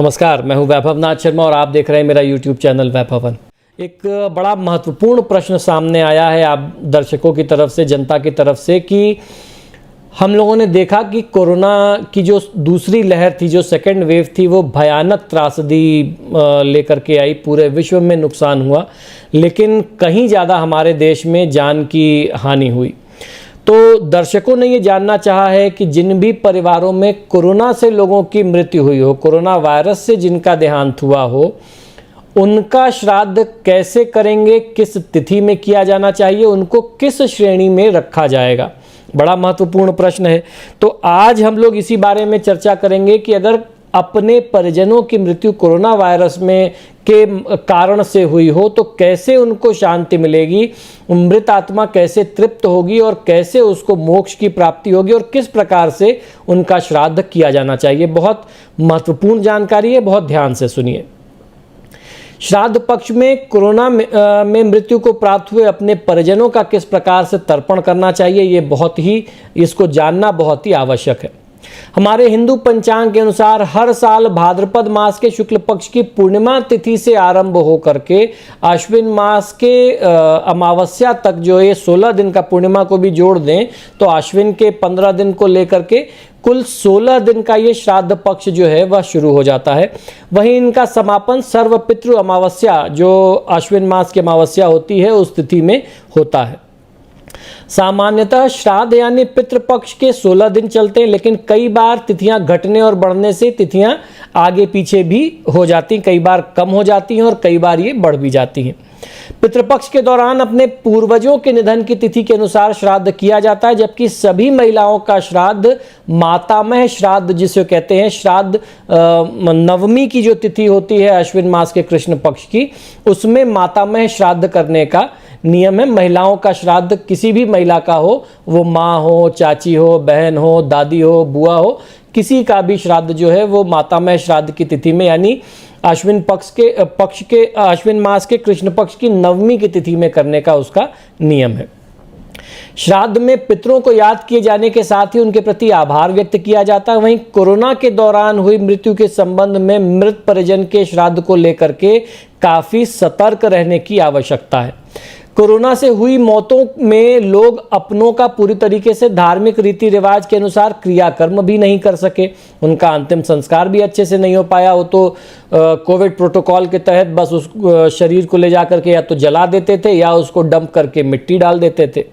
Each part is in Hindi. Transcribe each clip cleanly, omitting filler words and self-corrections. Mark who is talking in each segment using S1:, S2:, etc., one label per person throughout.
S1: नमस्कार, मैं हूं वैभवनाथ शर्मा और आप देख रहे हैं मेरा YouTube चैनल वैभवन। एक बड़ा महत्वपूर्ण प्रश्न सामने आया है आप दर्शकों की तरफ से, जनता की तरफ से, कि हम लोगों ने देखा कि कोरोना की जो दूसरी लहर थी, जो सेकेंड वेव थी, वो भयानक त्रासदी लेकर के आई। पूरे विश्व में नुकसान हुआ, लेकिन कहीं ज़्यादा हमारे देश में जान की हानि हुई। तो दर्शकों ने ये जानना चाहा है कि जिन भी परिवारों में कोरोना से लोगों की मृत्यु हुई हो, कोरोना वायरस से जिनका देहांत हुआ हो, उनका श्राद्ध कैसे करेंगे, किस तिथि में किया जाना चाहिए, उनको किस श्रेणी में रखा जाएगा। बड़ा महत्वपूर्ण प्रश्न है। तो आज हम लोग इसी बारे में चर्चा करेंगे कि अगर अपने परिजनों की मृत्यु कोरोना वायरस में के कारण से हुई हो तो कैसे उनको शांति मिलेगी, मृत आत्मा कैसे तृप्त होगी और कैसे उसको मोक्ष की प्राप्ति होगी और किस प्रकार से उनका श्राद्ध किया जाना चाहिए। बहुत महत्वपूर्ण जानकारी है, बहुत ध्यान से सुनिए। श्राद्ध पक्ष में कोरोना में मृत्यु को प्राप्त हुए अपने परिजनों का किस प्रकार से तर्पण करना चाहिए, ये इसको जानना बहुत ही आवश्यक है। हमारे हिंदू पंचांग के अनुसार हर साल भाद्रपद मास के शुक्ल पक्ष की पूर्णिमा तिथि से आरंभ होकर के आश्विन मास के अमावस्या तक, जो ये 16 दिन का पूर्णिमा को भी जोड़ दें तो आश्विन के 15 दिन को लेकर के कुल 16 दिन का ये श्राद्ध पक्ष जो है वह शुरू हो जाता है। वहीं इनका समापन सर्वपितृ अमावस्या, जो आश्विन मास की अमावस्या होती है, उस तिथि में होता है। सामान्यतः श्राद्ध यानी पितृपक्ष के 16 दिन चलते हैं, लेकिन कई बार तिथियां घटने और बढ़ने से तिथियां आगे पीछे भी हो जाती हैं, कई बार कम हो जाती हैं और कई बार ये बढ़ भी जाती हैं। पितृपक्ष के दौरान अपने पूर्वजों के निधन की तिथि के अनुसार श्राद्ध किया जाता है, जबकि सभी महिलाओं का श्राद्ध मातामह श्राद्ध जिसे कहते हैं, श्राद्ध नवमी की जो तिथि होती है अश्विन मास के कृष्ण पक्ष की, उसमें मातामह श्राद्ध करने का नियम है। महिलाओं का श्राद्ध किसी भी महिला का हो, वो माँ हो, चाची हो, बहन हो, दादी हो, बुआ हो, किसी का भी श्राद्ध जो है वो मातामह श्राद्ध की तिथि में यानी आश्विन आश्विन मास के कृष्ण पक्ष की नवमी की तिथि में करने का उसका नियम है। श्राद्ध में पितरों को याद किए जाने के साथ ही उनके प्रति आभार व्यक्त किया जाता है। वहीं कोरोना के दौरान हुई मृत्यु के संबंध में मृत परिजन के श्राद्ध को लेकर के काफी सतर्क रहने की आवश्यकता है। कोरोना से हुई मौतों में लोग अपनों का पूरी तरीके से धार्मिक रीति रिवाज के अनुसार क्रियाकर्म भी नहीं कर सके, उनका अंतिम संस्कार भी अच्छे से नहीं हो पाया। वो तो कोविड प्रोटोकॉल के तहत बस उस शरीर को ले जा करके या तो जला देते थे या उसको डंप करके मिट्टी डाल देते थे।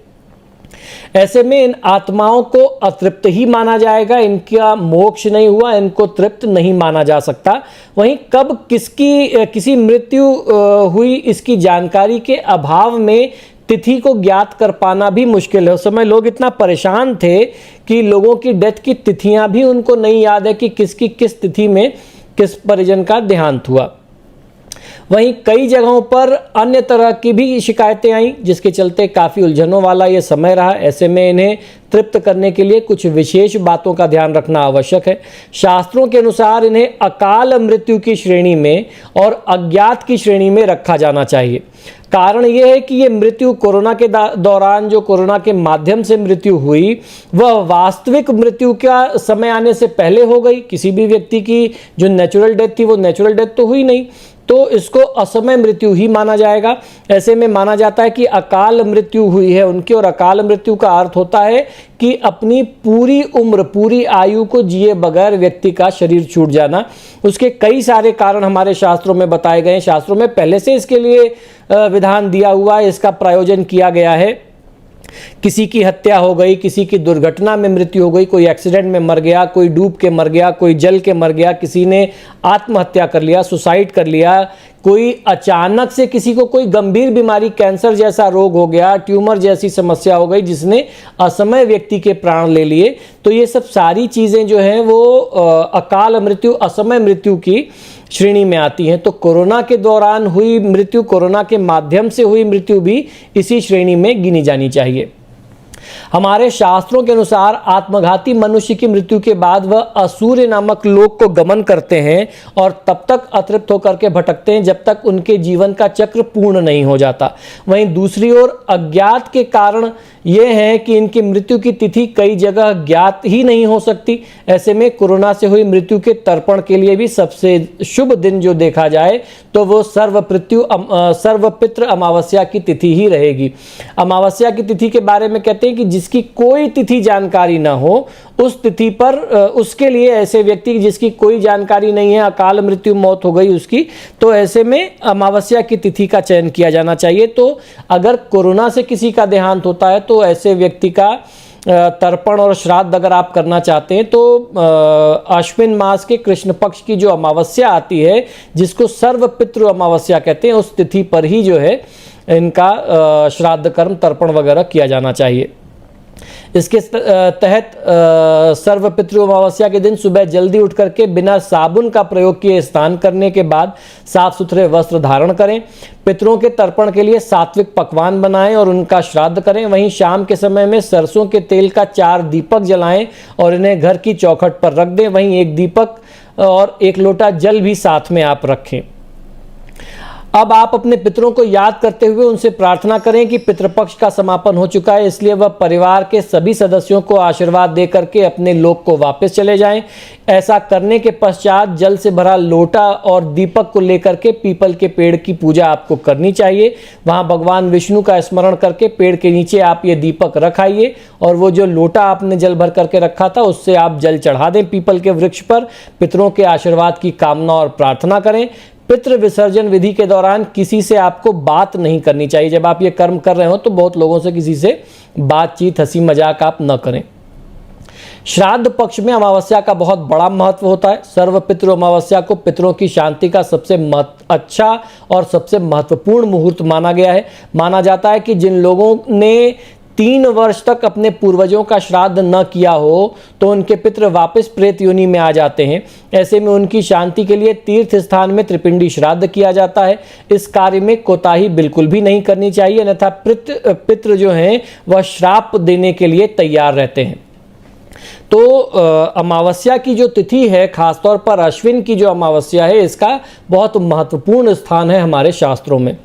S1: ऐसे में इन आत्माओं को अतृप्त ही माना जाएगा, इनका मोक्ष नहीं हुआ, इनको तृप्त नहीं माना जा सकता। वहीं कब किसी मृत्यु हुई इसकी जानकारी के अभाव में तिथि को ज्ञात कर पाना भी मुश्किल है। उस समय लोग इतना परेशान थे कि लोगों की डेथ की तिथियां भी उनको नहीं याद है कि किसकी किस तिथि में किस परिजन का देहांत हुआ। वहीं कई जगहों पर अन्य तरह की भी शिकायतें आई, जिसके चलते काफ़ी उलझनों वाला ये समय रहा। ऐसे में इन्हें तृप्त करने के लिए कुछ विशेष बातों का ध्यान रखना आवश्यक है। शास्त्रों के अनुसार इन्हें अकाल मृत्यु की श्रेणी में और अज्ञात की श्रेणी में रखा जाना चाहिए। कारण यह है कि ये मृत्यु कोरोना के दौरान जो कोरोना के माध्यम से मृत्यु हुई वह वास्तविक मृत्यु का समय आने से पहले हो गई। किसी भी व्यक्ति की जो नेचुरल डेथ थी वो नेचुरल डेथ तो हुई नहीं, तो इसको असमय मृत्यु ही माना जाएगा। ऐसे में माना जाता है कि अकाल मृत्यु हुई है उनकी, और अकाल मृत्यु का अर्थ होता है कि अपनी पूरी उम्र, पूरी आयु को जिए बगैर व्यक्ति का शरीर छूट जाना। उसके कई सारे कारण हमारे शास्त्रों में बताए गए हैं। शास्त्रों में पहले से इसके लिए विधान दिया हुआ है, इसका प्रायोजन किया गया है। किसी की हत्या हो गई, किसी की दुर्घटना में मृत्यु हो गई, कोई एक्सीडेंट में मर गया, कोई डूब के मर गया, कोई जल के मर गया, किसी ने आत्महत्या कर लिया, सुसाइड कर लिया, कोई अचानक से किसी को कोई गंभीर बीमारी, कैंसर जैसा रोग हो गया, ट्यूमर जैसी समस्या हो गई जिसने असमय व्यक्ति के प्राण ले लिए, तो ये सब सारी चीज़ें जो हैं वो अकाल मृत्यु, असमय मृत्यु की श्रेणी में आती हैं। तो कोरोना के दौरान हुई मृत्यु, कोरोना के माध्यम से हुई मृत्यु भी इसी श्रेणी में गिनी जानी चाहिए। हमारे शास्त्रों के अनुसार आत्मघाती मनुष्य की मृत्यु के बाद वह असूर्य नामक लोक को गमन करते हैं और तब तक अतृप्त होकर के भटकते हैं जब तक उनके जीवन का चक्र पूर्ण नहीं हो जाता। वहीं दूसरी ओर अज्ञात के कारण ये हैं कि इनकी मृत्यु की तिथि कई जगह ज्ञात ही नहीं हो सकती। ऐसे में कोरोना से हुई मृत्यु के तर्पण के लिए भी सबसे शुभ दिन जो देखा जाए तो वो सर्वपितृ अमावस्या की तिथि ही रहेगी। अमावस्या की तिथि के बारे में कहते हैं कि जिसकी कोई तिथि जानकारी ना हो उस तिथि पर उसके लिए, ऐसे व्यक्ति जिसकी कोई जानकारी नहीं है, अकाल मृत्यु मौत हो गई उसकी, तो ऐसे में अमावस्या की तिथि का चयन किया जाना चाहिए। तो अगर कोरोना से किसी का देहांत होता है तो ऐसे व्यक्ति का तर्पण और श्राद्ध अगर आप करना चाहते हैं तो अश्विन मास के कृष्ण पक्ष की जो अमावस्या आती है, जिसको सर्वपितृ अमावस्या कहते हैं, उस तिथि पर ही जो है इनका श्राद्ध कर्म तर्पण वगैरह किया जाना चाहिए। इसके तहत सर्वपितृ अमावस्या के दिन सुबह जल्दी उठ करके बिना साबुन का प्रयोग किए स्नान करने के बाद साफ सुथरे वस्त्र धारण करें। पितरों के तर्पण के लिए सात्विक पकवान बनाएं और उनका श्राद्ध करें। वहीं शाम के समय में सरसों के तेल का 4 दीपक जलाएं और इन्हें घर की चौखट पर रख दें। वहीं 1 दीपक और 1 लोटा जल भी साथ में आप रखें। अब आप अपने पितरों को याद करते हुए उनसे प्रार्थना करें कि पितृपक्ष का समापन हो चुका है, इसलिए वह परिवार के सभी सदस्यों को आशीर्वाद दे करके अपने लोक को वापस चले जाएं। ऐसा करने के पश्चात जल से भरा लोटा और दीपक को लेकर के पीपल के पेड़ की पूजा आपको करनी चाहिए। वहां भगवान विष्णु का स्मरण करके पेड़ के नीचे आप ये दीपक रखाइए और वो जो लोटा आपने जल भर करके रखा था उससे आप जल चढ़ा दें पीपल के वृक्ष पर। पितरों के आशीर्वाद की कामना और प्रार्थना करें। पितृ विसर्जन विधि के दौरान किसी से आपको बात नहीं करनी चाहिए। जब आप ये कर्म कर रहे हो तो बहुत लोगों से किसी से बातचीत, हंसी मजाक आप न करें। श्राद्ध पक्ष में अमावस्या का बहुत बड़ा महत्व होता है। सर्वपितृ अमावस्या को पितरों की शांति का सबसे अच्छा और सबसे महत्वपूर्ण मुहूर्त माना गया है। माना जाता है कि जिन लोगों ने 3 वर्ष तक अपने पूर्वजों का श्राद्ध न किया हो तो उनके पितृ वापस प्रेत योनि में आ जाते हैं। ऐसे में उनकी शांति के लिए तीर्थ स्थान में त्रिपिंडी श्राद्ध किया जाता है। इस कार्य में कोताही बिल्कुल भी नहीं करनी चाहिए, अन्यथा पितृ जो हैं वह श्राप देने के लिए तैयार रहते हैं। तो अमावस्या की जो तिथि है, खासतौर पर अश्विन की जो अमावस्या है, इसका बहुत महत्वपूर्ण स्थान है हमारे शास्त्रों में।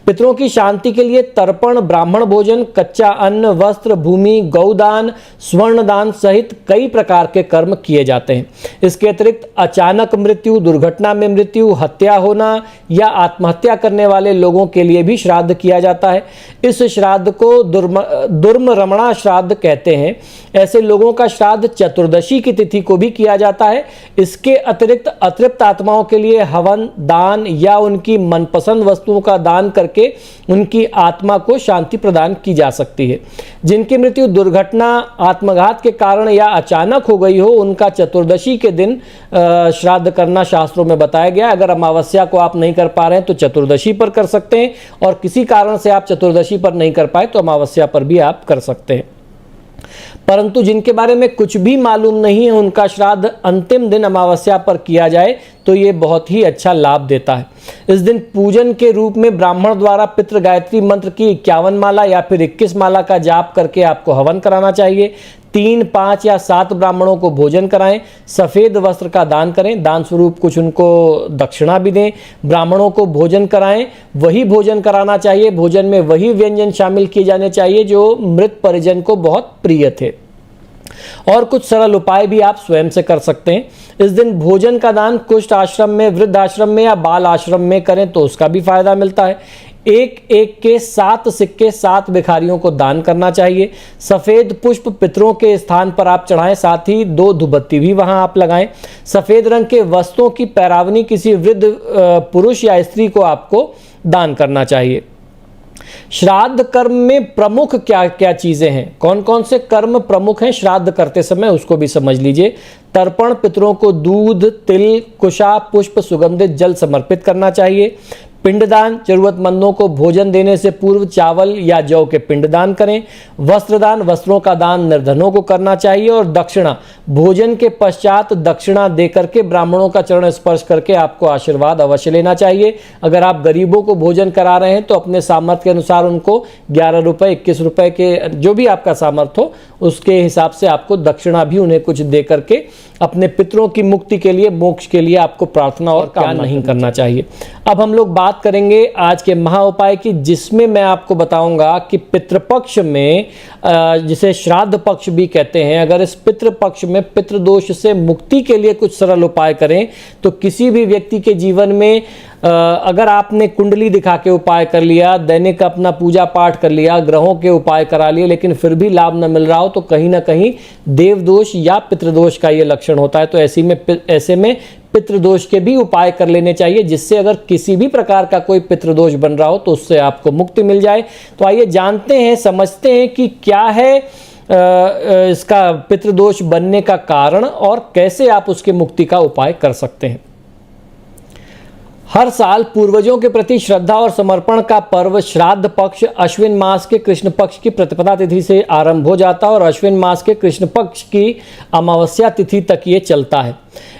S1: पितरों की शांति के लिए तर्पण, ब्राह्मण भोजन, कच्चा अन्न, वस्त्र, भूमि, गौदान, स्वर्णदान सहित कई प्रकार के कर्म किए जाते हैं। इसके अतिरिक्त अचानक मृत्यु, दुर्घटना में मृत्यु, हत्या होना या आत्महत्या करने वाले लोगों के लिए भी श्राद्ध किया जाता है। इस श्राद्ध को दुर्मरमणा श्राद्ध कहते हैं। ऐसे लोगों का श्राद्ध चतुर्दशी की तिथि को भी किया जाता है। इसके अतिरिक्त अतृप्त आत्माओं के लिए हवन, दान या उनकी मनपसंद वस्तुओं का दान करके उनकी आत्मा को शांति प्रदान की जा सकती है। जिनकी मृत्यु दुर्घटना, आत्मघात के कारण या अचानक हो गई हो, उनका चतुर्दशी के दिन श्राद्ध करना शास्त्रों में बताया गया। अगर अमावस्या को आप नहीं कर पा रहे हैं तो चतुर्दशी पर कर सकते हैं, और किसी कारण से आप चतुर्दशी पर नहीं कर पाए तो अमावस्या पर भी आप कर सकते हैं। परंतु जिनके बारे में कुछ भी मालूम नहीं है, उनका श्राद्ध अंतिम दिन अमावस्या पर किया जाए तो ये बहुत ही अच्छा लाभ देता है। इस दिन पूजन के रूप में ब्राह्मण द्वारा पितृ गायत्री मंत्र की 51 माला या फिर 21 माला का जाप करके आपको हवन कराना चाहिए। 3, 5 या 7 ब्राह्मणों को भोजन कराएं। सफ़ेद वस्त्र का दान करें, दान स्वरूप कुछ उनको दक्षिणा भी दें। ब्राह्मणों को भोजन कराएं, वही भोजन कराना चाहिए। भोजन में वही व्यंजन शामिल किए जाने चाहिए जो मृत परिजन को बहुत प्रिय थे। और कुछ सरल उपाय भी आप स्वयं से कर सकते हैं। इस दिन भोजन का दान कुष्ठ आश्रम में, वृद्ध आश्रम में या बाल आश्रम में करें तो उसका भी फायदा मिलता है। एक के 7 सिक्के 7 भिखारियों को दान करना चाहिए। सफ़ेद पुष्प पितरों के स्थान पर आप चढ़ाएं, साथ ही 2 धूपबत्ती भी वहां आप लगाएं। सफ़ेद रंग के वस्त्रों की पैरावनी किसी वृद्ध पुरुष या स्त्री को आपको दान करना चाहिए। श्राद्ध कर्म में प्रमुख क्या क्या चीजें हैं, कौन कौन से कर्म प्रमुख हैं श्राद्ध करते समय, उसको भी समझ लीजिए। तर्पण, पितरों को दूध, तिल, कुशा, पुष्प, सुगंधित जल समर्पित करना चाहिए। पिंडदान, जरूरतमंदों को भोजन देने से पूर्व चावल या जौ के पिंडदान करें। वस्त्रदान, वस्त्रों का दान निर्धनों को करना चाहिए। और दक्षिणा, भोजन के पश्चात दक्षिणा देकर के ब्राह्मणों का चरण स्पर्श करके आपको आशीर्वाद अवश्य लेना चाहिए। अगर आप गरीबों को भोजन करा रहे हैं तो अपने सामर्थ्य के अनुसार उनको 11 रुपये, 21 रुपये के जो भी आपका सामर्थ्य हो उसके हिसाब से आपको दक्षिणा भी उन्हें कुछ दे करके अपने पितरों की मुक्ति के लिए, मोक्ष के लिए आपको प्रार्थना और क्या नहीं करना चाहिए। अब हम लोग बात करेंगे आज के महा उपाय की, जिसमें मैं आपको बताऊंगा कि पितृपक्ष में, जिसे श्राद्ध पक्ष भी कहते हैं, अगर इस पितृपक्ष में पितृदोष से मुक्ति के लिए कुछ सरल उपाय करें तो किसी भी व्यक्ति के जीवन में, अगर आपने कुंडली दिखा के उपाय कर लिया, दैनिक अपना पूजा पाठ कर लिया, ग्रहों के उपाय करा लिए, लेकिन फिर भी लाभ न मिल रहा हो तो कहीं ना कहीं देवदोष या पितृदोष का ये लक्षण होता है। तो ऐसे में पितृदोष के भी उपाय कर लेने चाहिए, जिससे अगर किसी भी प्रकार का कोई पितृदोष बन रहा हो तो उससे आपको मुक्ति मिल जाए। तो आइए जानते हैं, समझते हैं कि क्या है इसका पितृदोष बनने का कारण और कैसे आप उसकी मुक्ति का उपाय कर सकते हैं। हर साल पूर्वजों के प्रति श्रद्धा और समर्पण का पर्व श्राद्ध पक्ष अश्विन मास के कृष्ण पक्ष की प्रतिपदा तिथि से आरंभ हो जाता है और अश्विन मास के कृष्ण पक्ष की अमावस्या तिथि तक ये चलता है।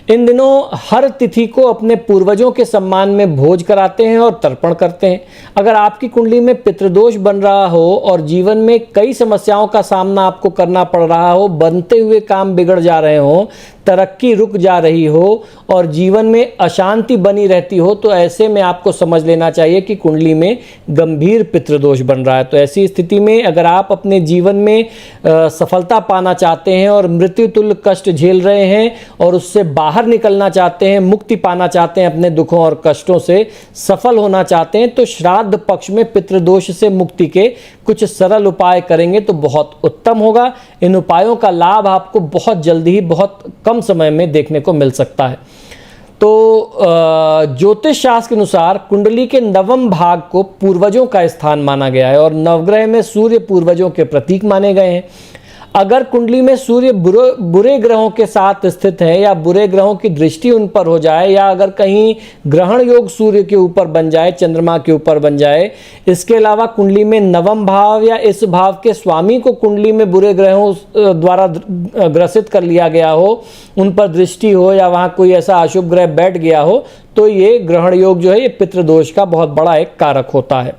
S1: इन दिनों हर तिथि को अपने पूर्वजों के सम्मान में भोज कराते हैं और तर्पण करते हैं। अगर आपकी कुंडली में पितृदोष बन रहा हो और जीवन में कई समस्याओं का सामना आपको करना पड़ रहा हो, बनते हुए काम बिगड़ जा रहे हो, तरक्की रुक जा रही हो और जीवन में अशांति बनी रहती हो, तो ऐसे में आपको समझ लेना चाहिए कि कुंडली में गंभीर पितृदोष बन रहा है। तो ऐसी स्थिति में अगर आप अपने जीवन में सफलता पाना चाहते हैं और मृत्यु तुल्य कष्ट झेल रहे हैं और उससे बाहर निकलना चाहते हैं, मुक्ति पाना चाहते हैं, अपने दुखों और कष्टों से सफल होना चाहते हैं, तो श्राद्ध पक्ष में पितृदोष से मुक्ति के कुछ सरल उपाय करेंगे तो बहुत उत्तम होगा। इन उपायों का लाभ आपको बहुत जल्दी ही, बहुत कम समय में देखने को मिल सकता है। तो ज्योतिष शास्त्र के अनुसार कुंडली के नवम भाग को पूर्वजों का स्थान माना गया है और नवग्रह में सूर्य पूर्वजों के प्रतीक माने गए हैं। अगर कुंडली में सूर्य बुरे ग्रहों के साथ स्थित है या बुरे ग्रहों की दृष्टि उन पर हो जाए या अगर कहीं ग्रहण योग सूर्य के ऊपर बन जाए, चंद्रमा के ऊपर बन जाए, इसके अलावा कुंडली में नवम भाव या इस भाव के स्वामी को कुंडली में बुरे ग्रहों द्वारा ग्रसित कर लिया गया हो, उन पर दृष्टि हो या वहाँ कोई ऐसा अशुभ ग्रह बैठ गया हो, तो ये ग्रहण योग जो है ये पितृदोष का बहुत बड़ा एक कारक होता है।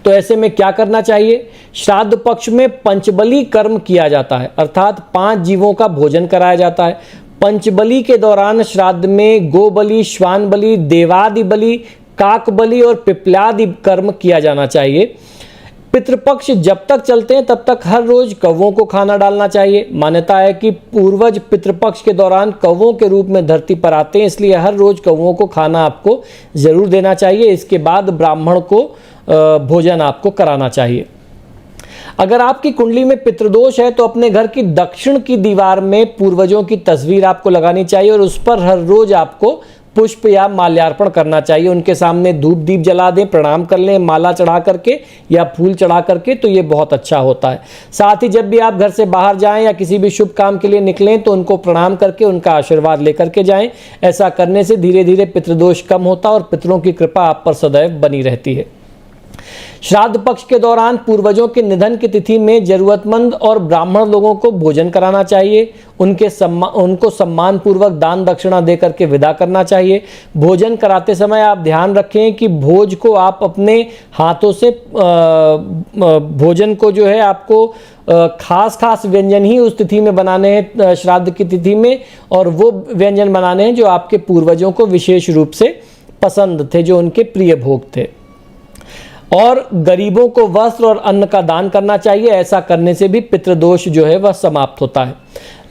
S1: तो ऐसे में क्या करना चाहिए? श्राद्ध पक्ष में पंचबली कर्म किया जाता है, अर्थात 5 जीवों का भोजन कराया जाता है। पंचबली के दौरान श्राद्ध में गोबली, श्वान बलि, देवादि बलि, काक बलि और पिपलादि कर्म किया जाना चाहिए। पितृपक्ष जब तक चलते हैं तब तक हर रोज कौवों को खाना डालना चाहिए। मान्यता है कि पूर्वज पितृपक्ष के दौरान कौवों के रूप में धरती पर आते हैं, इसलिए हर रोज कौवों को खाना आपको जरूर देना चाहिए। इसके बाद ब्राह्मण को भोजन आपको कराना चाहिए। अगर आपकी कुंडली में पितृदोष है तो अपने घर की दक्षिण की दीवार में पूर्वजों की तस्वीर आपको लगानी चाहिए और उस पर हर रोज आपको पुष्प या माल्यार्पण करना चाहिए। उनके सामने धूप दीप जला दें, प्रणाम कर लें, माला चढ़ा करके या फूल चढ़ा करके, तो ये बहुत अच्छा होता है। साथ ही जब भी आप घर से बाहर जाएं या किसी भी शुभ काम के लिए निकलें तो उनको प्रणाम करके उनका आशीर्वाद लेकर के जाएं। ऐसा करने से धीरे धीरे पितृदोष कम होता है और पितरों की कृपा आप पर सदैव बनी रहती है। श्राद्ध पक्ष के दौरान पूर्वजों के निधन की तिथि में जरूरतमंद और ब्राह्मण लोगों को भोजन कराना चाहिए। उनको सम्मान पूर्वक दान दक्षिणा दे करके विदा करना चाहिए। भोजन कराते समय आप ध्यान रखें कि भोज को आप अपने हाथों से भोजन को जो है आपको खास व्यंजन ही उस तिथि में बनाने हैं, श्राद्ध की तिथि में, और वो व्यंजन बनाने हैं जो आपके पूर्वजों को विशेष रूप से पसंद थे, जो उनके प्रिय भोग थे। और गरीबों को वस्त्र और अन्न का दान करना चाहिए। ऐसा करने से भी पितृदोष जो है वह समाप्त होता है।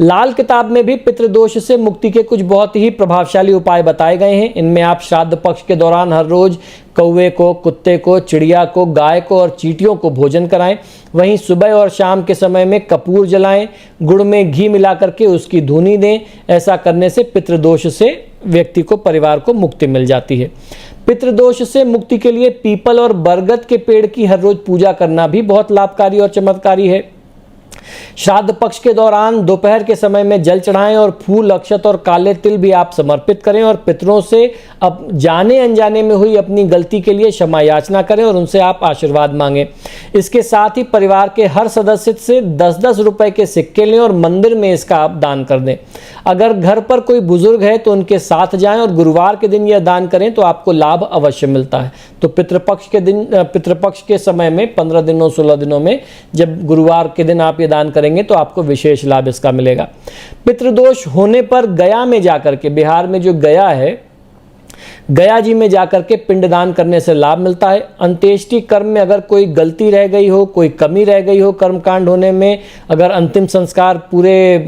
S1: लाल किताब में भी पितृदोष से मुक्ति के कुछ बहुत ही प्रभावशाली उपाय बताए गए हैं। इनमें आप श्राद्ध पक्ष के दौरान हर रोज कौवे को, कुत्ते को, चिड़िया को, गाय को और चींटियों को भोजन कराएं। वहीं सुबह और शाम के समय में कपूर जलाएं, गुड़ में घी मिला करके उसकी धूनी दें। ऐसा करने से पितृदोष से व्यक्ति को, परिवार को मुक्ति मिल जाती है। पितृदोष से मुक्ति के लिए पीपल और बरगद के पेड़ की हर रोज पूजा करना भी बहुत लाभकारी और चमत्कारी है। श्राद्ध पक्ष के दौरान दोपहर के समय में जल चढ़ाएं और फूल, अक्षत और काले तिल भी आप समर्पित करें और पितरों से अब जाने अनजाने में हुई अपनी गलती के लिए क्षमा याचना करें और उनसे आप आशीर्वाद मांगें। इसके साथ ही परिवार के हर सदस्य से 10-10 रुपए के सिक्के लें और मंदिर में इसका आप दान कर दें। अगर घर पर कोई बुजुर्ग है तो उनके साथ जाएं और गुरुवार के दिन यह दान करें तो आपको लाभ अवश्य मिलता है। तो पितृपक्ष के समय में 15 दिनों 16 दिनों में जब गुरुवार के दिन आप ये पिंडदान करेंगे तो आपको विशेष लाभ इसका मिलेगा। पितृदोष होने पर गया में जाकर के, बिहार में जो गया है, गया जी में जाकर के पिंडदान करने से लाभ मिलता है। अंत्येष्टि कर्म में अगर कोई गलती रह गई हो, कोई कमी रह गई हो कर्मकांड होने में, अगर अंतिम संस्कार पूरे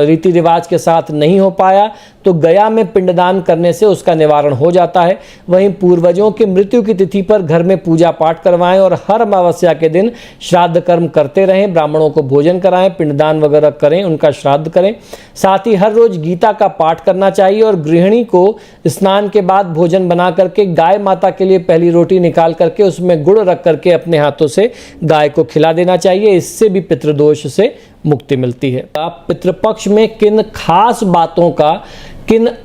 S1: रीति रिवाज के साथ नहीं हो पाया तो गया में पिंडदान करने से उसका निवारण हो जाता है। वहीं पूर्वजों की मृत्यु की तिथि पर घर में पूजा पाठ करवाएं और हर अमावस्या के दिन श्राद्ध कर्म करते रहें, ब्राह्मणों को भोजन कराएं, पिंडदान वगैरह करें, उनका श्राद्ध करें। साथ ही हर रोज गीता का पाठ करना चाहिए और गृहिणी को स्नान के बाद भोजन बना करके गाय माता के लिए पहली रोटी निकाल करके उसमें गुड़ रख करके अपने हाथों से गाय को खिला देना चाहिए। इससे भी पितृदोष से मुक्ति मिलती है। आप पितृपक्ष में किन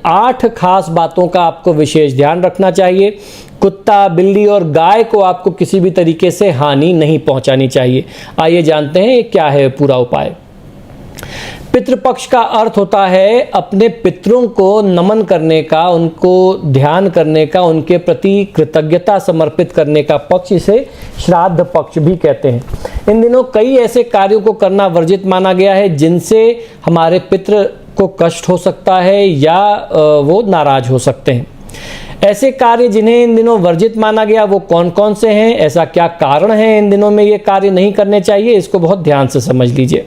S1: 8 खास बातों का आपको विशेष ध्यान रखना चाहिए। कुत्ता, बिल्ली और गाय को आपको किसी भी तरीके से हानि नहीं पहुंचानी चाहिए। आइए जानते हैं क्या है पूरा उपाय। पितृपक्ष का अर्थ होता है अपने पितरों को नमन करने का, उनको ध्यान करने का, उनके प्रति कृतज्ञता समर्पित करने का पक्ष। इसे श्राद्ध पक्ष भी कहते हैं। इन दिनों कई ऐसे कार्यों को करना वर्जित माना गया है जिनसे हमारे पितृ को कष्ट हो सकता है या वो नाराज हो सकते हैं। ऐसे कार्य जिन्हें इन दिनों वर्जित माना गया वो कौन कौन से हैं, ऐसा क्या कारण है इन दिनों में ये कार्य नहीं करने चाहिए, इसको बहुत ध्यान से समझ लीजिए।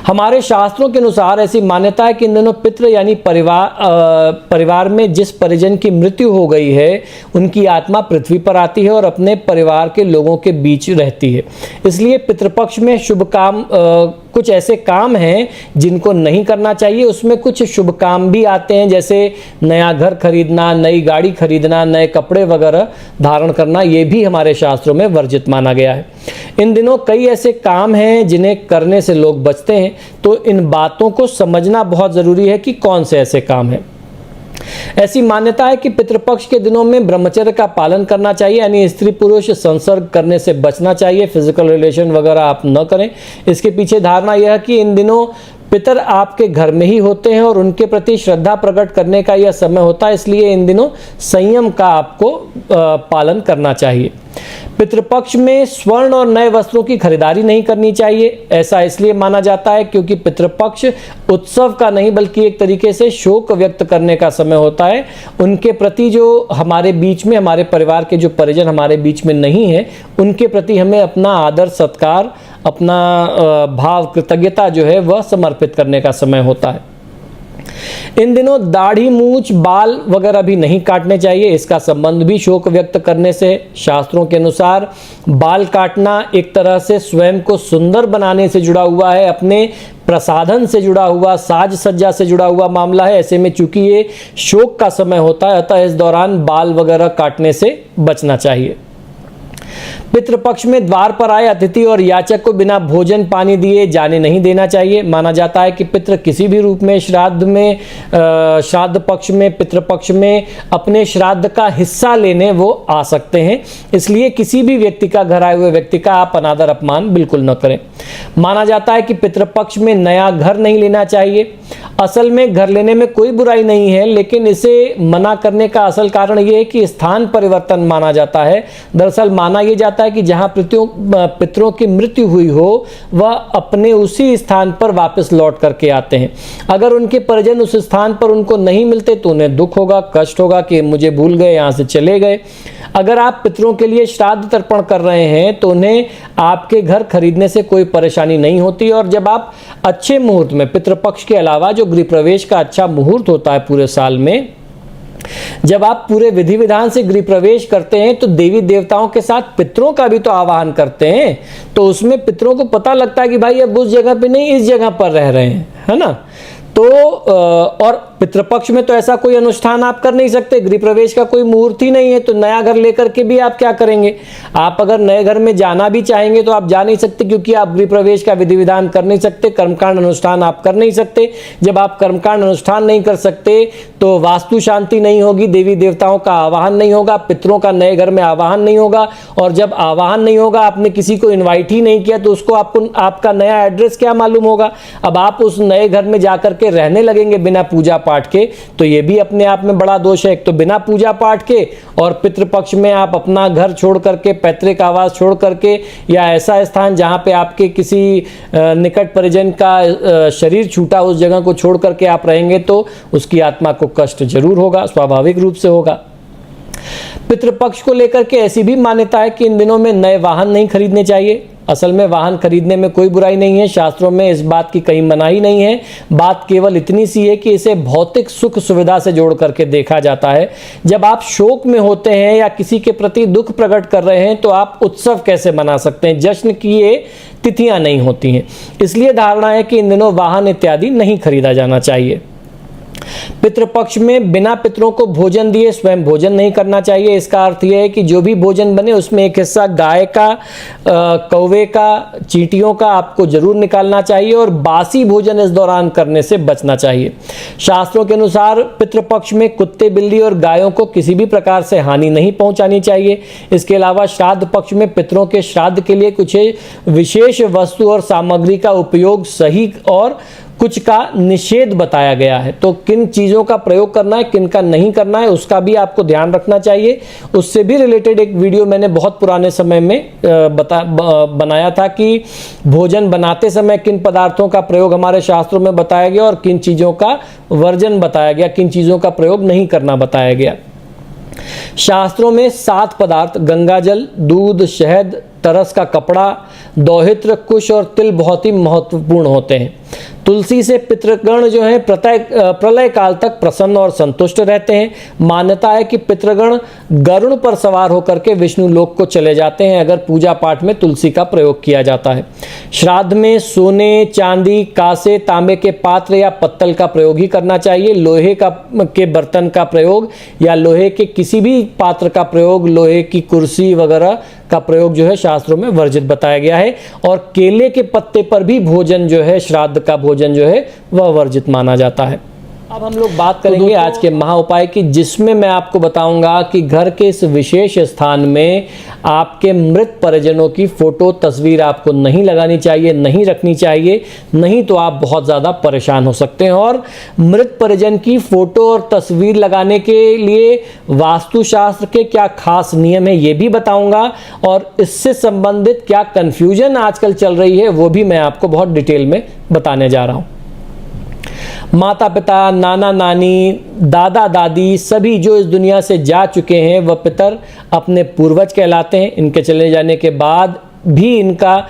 S1: हमारे शास्त्रों के अनुसार ऐसी मान्यता है कि इन दिनों पितृ यानी परिवार में जिस परिजन की मृत्यु हो गई है उनकी आत्मा पृथ्वी पर आती है और अपने परिवार के लोगों के बीच रहती है। इसलिए पितृपक्ष में शुभ काम कुछ ऐसे काम हैं जिनको नहीं करना चाहिए। उसमें कुछ शुभ काम भी आते हैं, जैसे नया घर खरीदना, नई गाड़ी खरीदना, नए कपड़े वगैरह धारण करना, ये भी हमारे शास्त्रों में वर्जित माना गया है। इन दिनों कई ऐसे काम हैं जिन्हें करने से लोग बचते हैं, तो इन बातों को समझना बहुत ज़रूरी है कि कौन से ऐसे काम हैं। ऐसी मान्यता है कि पितृपक्ष के दिनों में ब्रह्मचर्य का पालन करना चाहिए, यानी स्त्री पुरुष संसर्ग करने से बचना चाहिए, फिजिकल रिलेशन वगैरह आप न करें। इसके पीछे धारणा यह है कि इन दिनों पितर आपके घर में ही होते हैं और उनके प्रति श्रद्धा प्रकट करने का यह समय होता है, इसलिए इन दिनों संयम का आपको पालन करना चाहिए। पितृपक्ष में स्वर्ण और नए वस्त्रों की खरीदारी नहीं करनी चाहिए। ऐसा इसलिए माना जाता है क्योंकि पितृपक्ष उत्सव का नहीं बल्कि एक तरीके से शोक व्यक्त करने का समय होता है। उनके प्रति जो हमारे बीच में, हमारे परिवार के जो परिजन हमारे बीच में नहीं है, उनके प्रति हमें अपना आदर सत्कार, अपना भाव कृतज्ञता जो है वह समर्पित करने का समय होता है। इन दिनों दाढ़ी, मूछ, बाल वगैरह भी नहीं काटने चाहिए। इसका संबंध भी शोक व्यक्त करने से। शास्त्रों के अनुसार बाल काटना एक तरह से स्वयं को सुंदर बनाने से जुड़ा हुआ है, अपने प्रसाधन से जुड़ा हुआ, साज सज्जा से जुड़ा हुआ मामला है। ऐसे में चूंकि ये शोक का समय होता है, अतः इस दौरान बाल वगैरह काटने से बचना चाहिए। पितृपक्ष में द्वार पर आए अतिथि और याचक को बिना भोजन पानी दिए जाने नहीं देना चाहिए। माना जाता है कि पितृ किसी भी रूप में श्राद्ध पक्ष में, पितृपक्ष में अपने श्राद्ध का हिस्सा लेने वो आ सकते हैं, इसलिए किसी भी व्यक्ति का, घर आए हुए व्यक्ति का आप अनादर अपमान बिल्कुल न करें। माना जाता है कि पितृपक्ष में नया घर नहीं लेना चाहिए। असल में घर लेने में कोई बुराई नहीं है, लेकिन इसे मना करने का असल कारण ये है कि स्थान परिवर्तन माना जाता है। दरअसल माना यह जाता है कि जहां पितरों की मृत्यु हुई हो वह अपने उसी स्थान पर वापस लौट करके आते हैं। अगर उनके परिजन उस स्थान पर उनको नहीं मिलते तो उन्हें दुख होगा, कष्ट होगा कि मुझे भूल गए, यहां से चले गए। अगर आप पितरों के लिए श्राद्ध तर्पण कर रहे हैं तो उन्हें आपके घर खरीदने से कोई परेशानी नहीं होती। और जब आप अच्छे मुहूर्त में, पितृपक्ष के अलावा जो गृह प्रवेश का अच्छा मुहूर्त होता है पूरे साल में, जब आप पूरे विधि विधान से गृह प्रवेश करते हैं तो देवी देवताओं के साथ पितरों का भी तो आवाहन करते हैं, तो उसमें पितरों को पता लगता है कि भाई अब उस जगह पे नहीं, इस जगह पर रह रहे हैं, है ना। तो और पितृपक्ष में तो ऐसा कोई अनुष्ठान आप कर नहीं सकते, गृह प्रवेश का कोई मुहूर्त ही नहीं है, तो नया घर लेकर के भी आप क्या करेंगे। आप अगर नए घर में जाना भी चाहेंगे तो आप जा नहीं सकते, क्योंकि आप गृह प्रवेश का विधि विधान कर नहीं सकते, कर्मकांड अनुष्ठान आप कर नहीं सकते। जब आप कर्मकांड अनुष्ठान नहीं कर सकते तो वास्तु शांति नहीं होगी, देवी देवताओं का आवाहन नहीं होगा, पितरों का नए घर में आवाहन नहीं होगा। और जब आवाहन नहीं होगा, आपने किसी को इन्वाइट ही नहीं किया, तो उसको आपका नया एड्रेस क्या मालूम होगा। अब आप उस नए घर में जाकर के रहने लगेंगे बिना पूजा पाठ पाठ के, तो ये भी अपने आप में बड़ा दोष है। एक तो बिना पूजा पाठ के, और पितृपक्ष में आप अपना घर छोड़ करके, पैतृक आवास छोड़ करके, या ऐसा स्थान जहाँ पे आपके किसी निकट परिजन का शरीर छूटा, उस जगह को छोड़ करके आप रहेंगे तो उसकी आत्मा को कष्ट जरूर होगा, स्वाभाविक रूप से होगा। पितृपक्ष को लेकर के ऐसी भी मान्यता है कि इन दिनों में नए वाहन नहीं खरीदने चाहिए। असल में वाहन खरीदने में कोई बुराई नहीं है, शास्त्रों में इस बात की कहीं मनाही नहीं है। बात केवल इतनी सी है कि इसे भौतिक सुख सुविधा से जोड़ करके देखा जाता है। जब आप शोक में होते हैं या किसी के प्रति दुख प्रकट कर रहे हैं तो आप उत्सव कैसे मना सकते हैं? जश्न की ये तिथियां नहीं होती हैं। इसलिए धारणा है कि इन दिनों वाहन इत्यादि नहीं खरीदा जाना चाहिए। पितृपक्ष में बिना पितरों को भोजन दिए स्वयं भोजन नहीं करना चाहिए। इसका अर्थ यह है कि जो भी भोजन बने उसमें एक हिस्सा गाय का, कौवे का, चींटियों का आपको जरूर निकालना चाहिए, और बासी भोजन इस दौरान करने से बचना चाहिए। शास्त्रों के अनुसार पितृपक्ष में कुत्ते, बिल्ली और गायों को किसी भी प्रकार से हानि नहीं पहुंचानी चाहिए। इसके अलावा श्राद्ध पक्ष में पितरों के श्राद्ध के लिए कुछ विशेष वस्तु और सामग्री का उपयोग सही और कुछ का निषेध बताया गया है। तो किन चीज़ों का प्रयोग करना है, किन का नहीं करना है, उसका भी आपको ध्यान रखना चाहिए। उससे भी रिलेटेड एक वीडियो मैंने बहुत पुराने समय में बनाया था कि भोजन बनाते समय किन पदार्थों का प्रयोग हमारे शास्त्रों में बताया गया और किन चीज़ों का वर्जन बताया गया, किन चीज़ों का प्रयोग नहीं करना बताया गया। शास्त्रों में 7 पदार्थ, गंगा जल, दूध, शहद, तरस का कपड़ा, दौहित्र, कुश और तिल बहुत ही महत्वपूर्ण होते हैं। तुलसी से पितृगण जो है प्रलय काल तक प्रसन्न और संतुष्ट रहते हैं। मान्यता है कि पितृगण गरुड़ पर सवार होकर के विष्णु लोक को चले जाते हैं अगर पूजा पाठ में तुलसी का प्रयोग किया जाता है। श्राद्ध में सोने, चांदी, कांसे, तांबे के पात्र या पत्तल का प्रयोग ही करना चाहिए। लोहे के बर्तन का प्रयोग या लोहे के किसी भी पात्र का प्रयोग, लोहे की कुर्सी वगैरह का प्रयोग जो है शास्त्रों में वर्जित बताया गया है। और केले के पत्ते पर भी भोजन जो है, श्राद्ध का भोजन जो है वह वर्जित माना जाता है। अब हम लोग बात करेंगे आज के महा उपाय की, जिसमें मैं आपको बताऊंगा कि घर के इस विशेष स्थान में आपके मृत परिजनों की फोटो, तस्वीर आपको नहीं लगानी चाहिए, नहीं रखनी चाहिए, नहीं तो आप बहुत ज़्यादा परेशान हो सकते हैं। और मृत परिजन की फोटो और तस्वीर लगाने के लिए वास्तुशास्त्र के क्या खास नियम है ये भी बताऊंगा, और इससे संबंधित क्या कन्फ्यूजन आजकल चल रही है वो भी मैं आपको बहुत डिटेल में बताने जा रहा हूँ। माता पिता, नाना नानी, दादा दादी सभी जो इस दुनिया से जा चुके हैं वह पितर अपने पूर्वज कहलाते हैं। इनके चले जाने के बाद भी इनका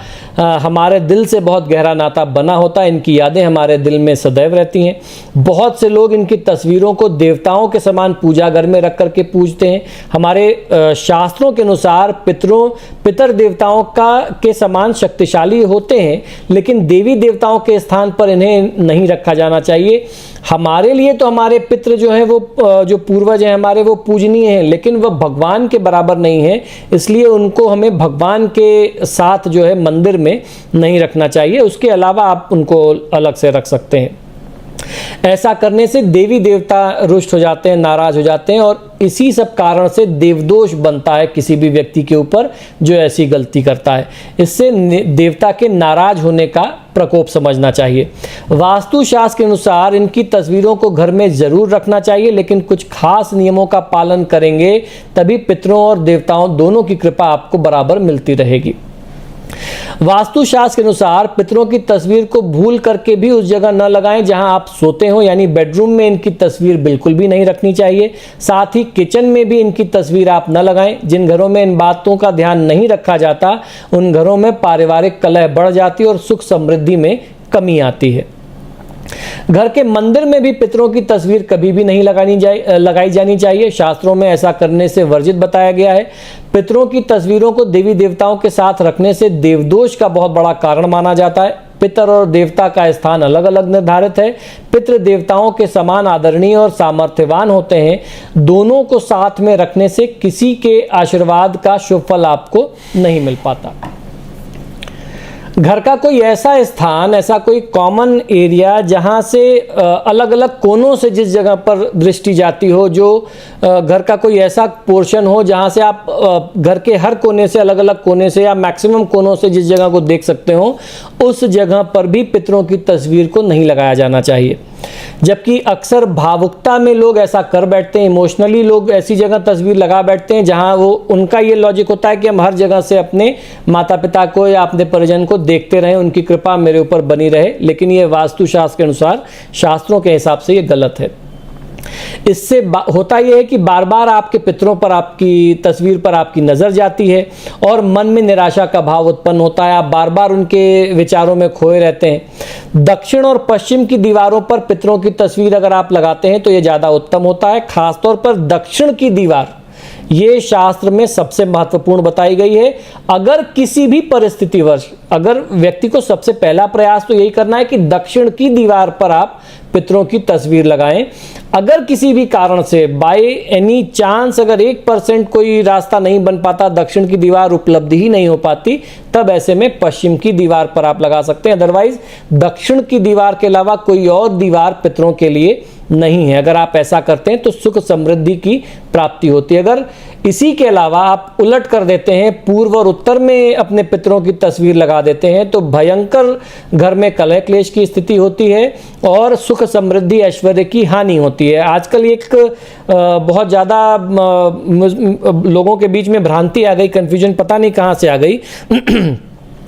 S1: हमारे दिल से बहुत गहरा नाता बना होता है। इनकी यादें हमारे दिल में सदैव रहती हैं। बहुत से लोग इनकी तस्वीरों को देवताओं के समान पूजा घर में रख करके पूजते हैं। हमारे शास्त्रों के अनुसार पितर देवताओं के समान शक्तिशाली होते हैं, लेकिन देवी देवताओं के स्थान पर इन्हें नहीं रखा जाना चाहिए। हमारे लिए तो हमारे पितृ जो हैं वो जो पूर्वज हैं हमारे, वो पूजनीय हैं, लेकिन वह भगवान के बराबर नहीं है। इसलिए उनको हमें भगवान के साथ जो है मंदिर में नहीं रखना चाहिए। उसके अलावा आप उनको अलग से रख सकते हैं। ऐसा करने से देवी देवता रुष्ट हो जाते हैं, नाराज हो जाते हैं, और इसी सब कारण से देवदोष बनता है किसी भी व्यक्ति के ऊपर जो ऐसी गलती करता है। इससे देवता के नाराज होने का प्रकोप समझना चाहिए। वास्तुशास्त्र के अनुसार इनकी तस्वीरों को घर में जरूर रखना चाहिए, लेकिन कुछ खास नियमों का पालन करेंगे तभी पितरों और देवताओं दोनों की कृपा आपको बराबर मिलती रहेगी। वास्तुशास्त्र के अनुसार पितरों की तस्वीर को भूल करके भी उस जगह न लगाएं जहां आप सोते हो, यानी बेडरूम में इनकी तस्वीर बिल्कुल भी नहीं रखनी चाहिए। साथ ही किचन में भी इनकी तस्वीर आप न लगाएं। जिन घरों में इन बातों का ध्यान नहीं रखा जाता उन घरों में पारिवारिक कलह बढ़ जाती है और सुख समृद्धि में कमी आती है। घर के मंदिर में भी पितरों की तस्वीर कभी भी नहीं लगाई जानी चाहिए। शास्त्रों में ऐसा करने से वर्जित बताया गया है। पितरों की तस्वीरों को देवी देवताओं के साथ रखने से देवदोष का बहुत बड़ा कारण माना जाता है। पितर और देवता का स्थान अलग अलग निर्धारित है। पितृ देवताओं के समान आदरणीय और सामर्थ्यवान होते हैं। दोनों को साथ में रखने से किसी के आशीर्वाद का शुभ फल आपको नहीं मिल पाता। घर का कोई ऐसा स्थान, ऐसा कोई कॉमन एरिया जहां से अलग अलग कोनों से जिस जगह पर दृष्टि जाती हो, जो घर का कोई ऐसा पोर्शन हो जहां से आप घर के हर कोने से, अलग अलग कोने से या मैक्सिमम कोनों से जिस जगह को देख सकते हो, उस जगह पर भी पितरों की तस्वीर को नहीं लगाया जाना चाहिए। जबकि अक्सर भावुकता में लोग ऐसा कर बैठते हैं, इमोशनली लोग ऐसी जगह तस्वीर लगा बैठते हैं जहां वो उनका ये लॉजिक होता है कि हम हर जगह से अपने माता पिता को या अपने परिजन को देखते रहें, उनकी कृपा मेरे ऊपर बनी रहे। लेकिन ये वास्तुशास्त्र के अनुसार, शास्त्रों के हिसाब से ये गलत है। इससे होता यह है कि बार बार आपके पितरों पर, आपकी तस्वीर पर आपकी नज़र जाती है और मन में निराशा का भाव उत्पन्न होता है। आप बार बार उनके विचारों में खोए रहते हैं। दक्षिण और पश्चिम की दीवारों पर पितरों की तस्वीर अगर आप लगाते हैं तो यह ज़्यादा उत्तम होता है। खासतौर पर दक्षिण की दीवार, ये शास्त्र में सबसे महत्वपूर्ण बताई गई है। अगर किसी भी परिस्थितिवश, अगर व्यक्ति को सबसे पहला प्रयास तो यही करना है कि दक्षिण की दीवार पर आप पितरों की तस्वीर लगाएं। अगर किसी भी कारण से बाय एनी चांस अगर 1% कोई रास्ता नहीं बन पाता, दक्षिण की दीवार उपलब्ध ही नहीं हो पाती, तब ऐसे में पश्चिम की दीवार पर आप लगा सकते हैं। अदरवाइज दक्षिण की दीवार के अलावा कोई और दीवार पितरों के लिए नहीं है। अगर आप ऐसा करते हैं तो सुख समृद्धि की प्राप्ति होती है। अगर इसी के अलावा आप उलट कर देते हैं, पूर्व और उत्तर में अपने पितरों की तस्वीर लगा देते हैं, तो भयंकर घर में कलह क्लेश की स्थिति होती है और सुख समृद्धि ऐश्वर्य की हानि होती है। आजकल एक बहुत ज़्यादा लोगों के बीच में भ्रांति आ गई, कन्फ्यूजन पता नहीं कहाँ से आ गई।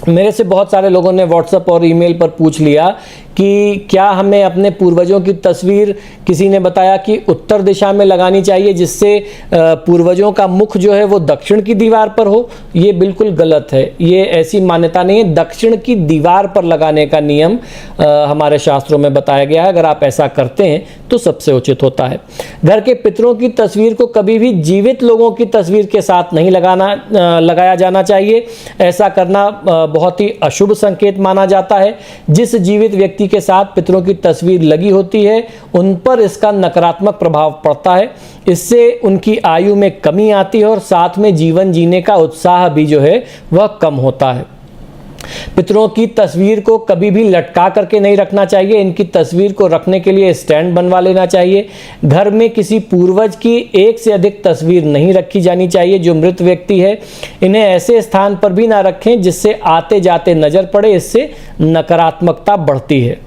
S1: मेरे से बहुत सारे लोगों ने व्हाट्सएप और ईमेल पर पूछ लिया कि क्या हमें अपने पूर्वजों की तस्वीर, किसी ने बताया कि उत्तर दिशा में लगानी चाहिए जिससे पूर्वजों का मुख जो है वो दक्षिण की दीवार पर हो। ये बिल्कुल गलत है, ये ऐसी मान्यता नहीं है। दक्षिण की दीवार पर लगाने का नियम हमारे शास्त्रों में बताया गया है। अगर आप ऐसा करते हैं तो सबसे उचित होता है। घर के पितरों की तस्वीर को कभी भी जीवित लोगों की तस्वीर के साथ नहीं लगाया जाना चाहिए। ऐसा करना बहुत ही अशुभ संकेत माना जाता है। जिस जीवित व्यक्ति के साथ पितरों की तस्वीर लगी होती है उन पर इसका नकारात्मक प्रभाव पड़ता है। इससे उनकी आयु में कमी आती है और साथ में जीवन जीने का उत्साह भी जो है वह कम होता है। पितरों की तस्वीर को कभी भी लटका करके नहीं रखना चाहिए। इनकी तस्वीर को रखने के लिए स्टैंड बनवा लेना चाहिए। घर में किसी पूर्वज की एक से अधिक तस्वीर नहीं रखी जानी चाहिए जो मृत व्यक्ति है। इन्हें ऐसे स्थान पर भी ना रखें जिससे आते जाते नजर पड़े, इससे नकारात्मकता बढ़ती है।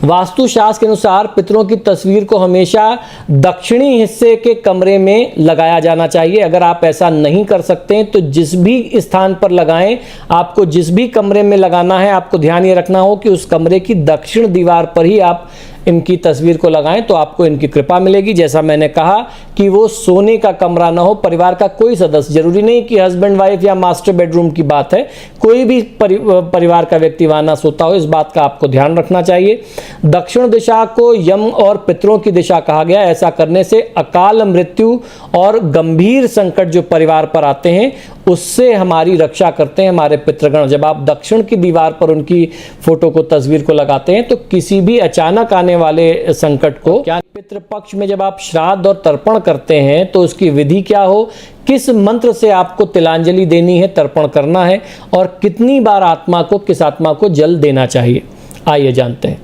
S1: वास्तुशास्त्र के अनुसार पितरों की तस्वीर को हमेशा दक्षिणी हिस्से के कमरे में लगाया जाना चाहिए। अगर आप ऐसा नहीं कर सकते हैं तो जिस भी स्थान पर लगाएं, आपको जिस भी कमरे में लगाना है, आपको ध्यान ये रखना हो कि उस कमरे की दक्षिण दीवार पर ही आप इनकी तस्वीर को लगाएं तो आपको इनकी कृपा मिलेगी। जैसा मैंने कहा कि वो सोने का कमरा ना हो, परिवार का कोई सदस्य, जरूरी नहीं कि हस्बैंड वाइफ या मास्टर बेडरूम की बात है, कोई भी परिवार का व्यक्ति वहां ना सोता हो, इस बात का आपको ध्यान रखना चाहिए। दक्षिण दिशा को यम और पितरों की दिशा कहा गया। ऐसा करने से अकाल मृत्यु और गंभीर संकट जो परिवार पर आते हैं उससे हमारी रक्षा करते हैं हमारे पितृगण। जब आप दक्षिण की दीवार पर उनकी फोटो को, तस्वीर को लगाते हैं तो किसी भी अचानक आने वाले संकट को, क्या पितृपक्ष में जब आप श्राद्ध और तर्पण करते हैं तो उसकी विधि क्या हो, किस मंत्र से आपको तिलांजलि देनी है, तर्पण करना है और कितनी बार आत्मा को, किस आत्मा को जल देना चाहिए, आइए जानते हैं।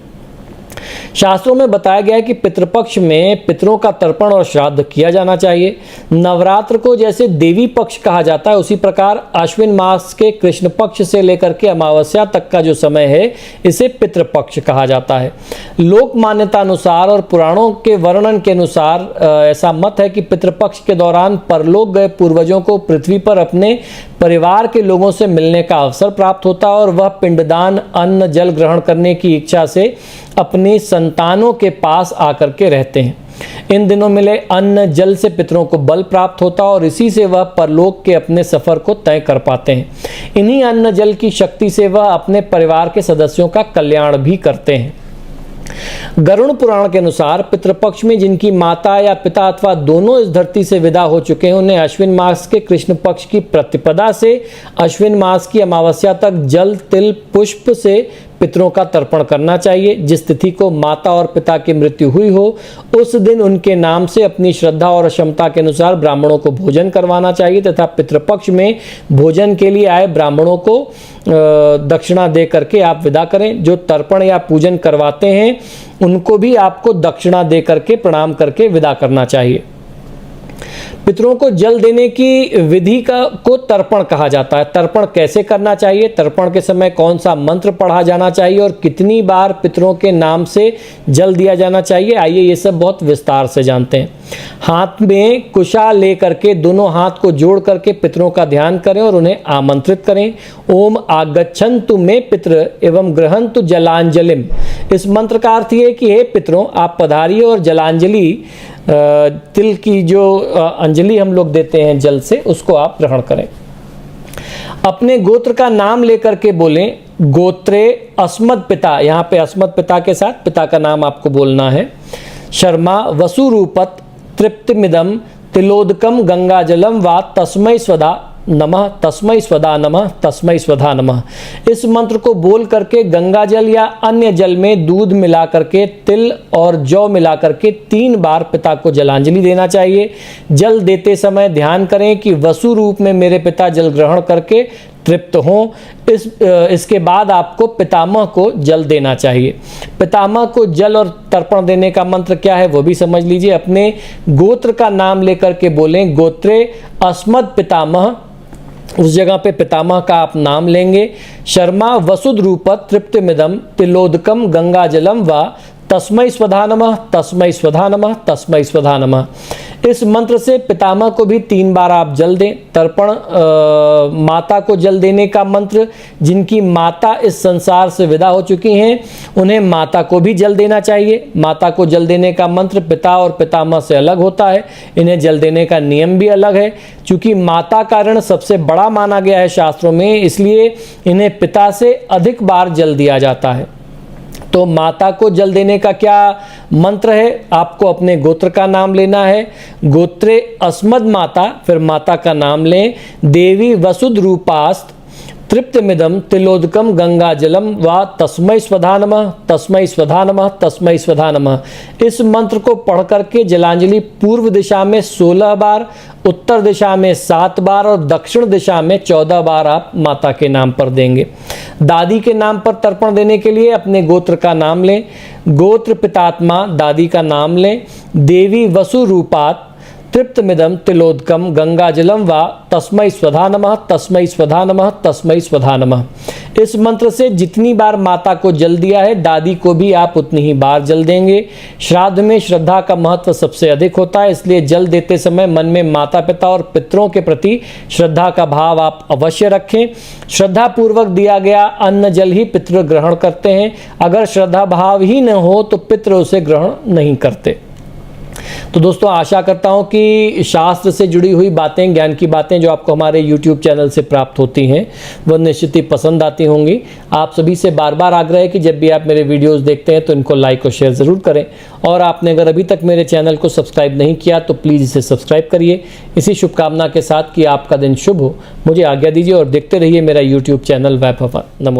S1: शास्त्रों में बताया गया है कि पितृपक्ष में पितरों का तर्पण और श्राद्ध किया जाना चाहिए। नवरात्र को जैसे देवी पक्ष कहा जाता है उसी प्रकार अश्विन मास के कृष्ण पक्ष से लेकर के अमावस्या तक का जो समय है इसे पितृपक्ष कहा जाता है। लोक मान्यता अनुसार और पुराणों के वर्णन के अनुसार ऐसा मत है कि पितृपक्ष के दौरान परलोक गए पूर्वजों को पृथ्वी पर अपने परिवार के लोगों से मिलने का अवसर प्राप्त होता है और वह पिंडदान, अन्न जल ग्रहण करने की इच्छा से अपनी संतानों के पास आकर के रहते हैं। इन दिनों मिले अन्न जल से पितरों को बल प्राप्त होता है और इसी से वह परलोक के अपने सफर को तय कर पाते हैं। इन्हीं अन्न जल की शक्ति से वह अपने परिवार के सदस्यों का कल्याण भी करते हैं। गरुड़ पुराण के अनुसार पितृपक्ष में जिनकी माता या पिता अथवा दोनों इस धरती से विदा हो चुके हैं उन्हें अश्विन मास के कृष्ण पक्ष की प्रतिपदा से अश्विन मास की अमावस्या तक जल, तिल, पुष्प से पितरों का तर्पण करना चाहिए। जिस तिथि को माता और पिता की मृत्यु हुई हो उस दिन उनके नाम से अपनी श्रद्धा और क्षमता के अनुसार ब्राह्मणों को भोजन करवाना चाहिए तथा पितृपक्ष में भोजन के लिए आए ब्राह्मणों को दक्षिणा दे करके आप विदा करें। जो तर्पण या पूजन करवाते हैं उनको भी आपको दक्षिणा दे करके, प्रणाम करके विदा करना चाहिए। पितरों को जल देने की विधि को तर्पण कहा जाता है। तर्पण कैसे करना चाहिए, तर्पण के समय कौन सा मंत्र पढ़ा जाना चाहिए और कितनी बार पितरों के नाम से जल दिया जाना चाहिए, आइए ये सब बहुत विस्तार से जानते हैं। हाथ में कुशा लेकर के दोनों हाथ को जोड़ करके पितरों का ध्यान करें और उन्हें आमंत्रित करें। ओम आगच्छन्तु मे पितृ एवं ग्रहन्तु जलांजलिम। इस मंत्र का अर्थ ये है कि हे पितरों, आप पधारिए और जलांजलि, तिल की जो अंजलि हम लोग देते हैं जल से, उसको आप ग्रहण करें। अपने गोत्र का नाम लेकर के बोलें, गोत्रे अस्मद पिता। यहाँ पे अस्मद पिता के साथ पिता का नाम आपको बोलना है। शर्मा वसुरूपत तृप्तिमिदम तिलोदकम गंगाजलम वा तस्मै स्वधा नमः, तस्मै स्वधा नमः, तस्मै स्वधा नमः। इस मंत्र को बोल करके गंगा जल या अन्य जल में दूध मिला करके, तिल और जौ मिला करके 3 बार पिता को जलांजलि देना चाहिए। जल देते समय ध्यान करें कि वसु रूप में मेरे पिता जल ग्रहण करके तृप्त हों। इसके बाद आपको पितामह को जल देना चाहिए। पितामह को जल और तर्पण देने का मंत्र क्या है वो भी समझ लीजिए। अपने गोत्र का नाम लेकर के बोलें, गोत्रे अस्मद पितामह। उस जगह पे पितामह का आप नाम लेंगे। शर्मा वसुद रूपत तृप्तिमिदम तिलोदकम गंगाजलम व तस्मै स्वधा नमः, तस्मै स्वधा नमः, तस्मै स्वधा नमः। इस मंत्र से पितामह को भी 3 बार आप जल दें। तर्पण माता को जल देने का मंत्र, जिनकी माता इस संसार से विदा हो चुकी हैं उन्हें माता को भी जल देना चाहिए। माता को जल देने का मंत्र पिता और पितामह से अलग होता है, इन्हें जल देने का नियम भी अलग है। चूंकि माता का ऋण सबसे बड़ा माना गया है शास्त्रों में, इसलिए इन्हें पिता से अधिक बार जल दिया जाता है। तो माता को जल देने का क्या मंत्र है, आपको अपने गोत्र का नाम लेना है। गोत्रे अस्मद माता, फिर माता का नाम लें। देवी वसुद रूपास्त तृप्तिमिदम तिलोदकम गंगाजलम व तस्मै स्वधा नमः, तस्मै स्वधा नमः, तस्मै स्वधा नमः। इस मंत्र को पढ़ करके जलांजलि पूर्व दिशा में 16 बार, उत्तर दिशा में 7 बार और दक्षिण दिशा में 14 बार आप माता के नाम पर देंगे। दादी के नाम पर तर्पण देने के लिए अपने गोत्र का नाम लें। गोत्र पितात्मा दादी का नाम लें। देवी वसु रूपात तृप्तमिदम तिलोदकम गंगाजलम व तस्मै स्वधा नमः, तस्मै स्वधा नमः, तस्मै स्वधा नमः। इस मंत्र से जितनी बार माता को जल दिया है, दादी को भी आप उतनी ही बार जल देंगे। श्राद्ध में श्रद्धा का महत्व सबसे अधिक होता है, इसलिए जल देते समय मन में माता पिता और पितरों के प्रति श्रद्धा का भाव आप अवश्य रखें। श्रद्धा पूर्वक दिया गया अन्न जल ही पितृ ग्रहण करते हैं। अगर श्रद्धा भाव ही न हो तो पितृ उसे ग्रहण नहीं करते। तो दोस्तों, आशा करता हूं कि शास्त्र से जुड़ी हुई बातें, ज्ञान की बातें जो आपको हमारे YouTube चैनल से प्राप्त होती हैं वो निश्चित ही पसंद आती होंगी। आप सभी से बार बार आग्रह है कि जब भी आप मेरे वीडियोस देखते हैं तो इनको लाइक और शेयर ज़रूर करें। और आपने अगर अभी तक मेरे चैनल को सब्सक्राइब नहीं किया तो प्लीज़ इसे सब्सक्राइब करिए। इसी शुभकामना के साथ कि आपका दिन शुभ हो, मुझे आज्ञा दीजिए और देखते रहिए मेरा YouTube चैनल वैभव। नमो।